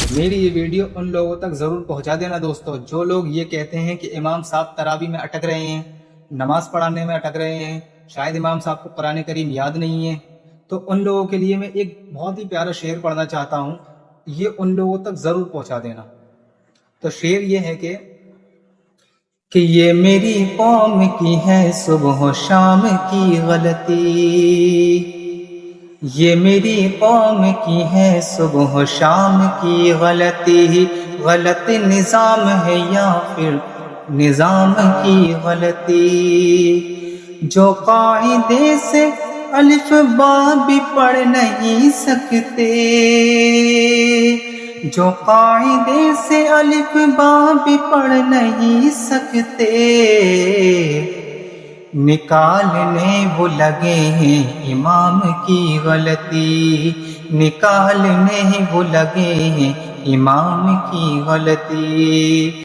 میری یہ ویڈیو ان لوگوں تک ضرور پہنچا دینا دوستو، جو لوگ یہ کہتے ہیں کہ امام صاحب تراویح میں اٹک رہے ہیں، نماز پڑھانے میں اٹک رہے ہیں، شاید امام صاحب کو قرآن کریم یاد نہیں ہے۔ تو ان لوگوں کے لیے میں ایک بہت ہی پیارا شعر پڑھنا چاہتا ہوں، یہ ان لوگوں تک ضرور پہنچا دینا۔ تو شعر یہ ہے کہ یہ میری قوم کی ہے صبح و شام کی غلطی، یہ میری قوم کی ہے صبح و شام کی غلطی، غلط نظام ہے یا پھر نظام کی غلطی، جو قاعدے سے الف با بھی پڑھ نہیں سکتے، جو قاعدے سے الف با بھی پڑھ نہیں سکتے، نکالنے وہ لگے ہیں امام کی غلطی، نکالنے وہ لگے ہیں امام کی غلطی۔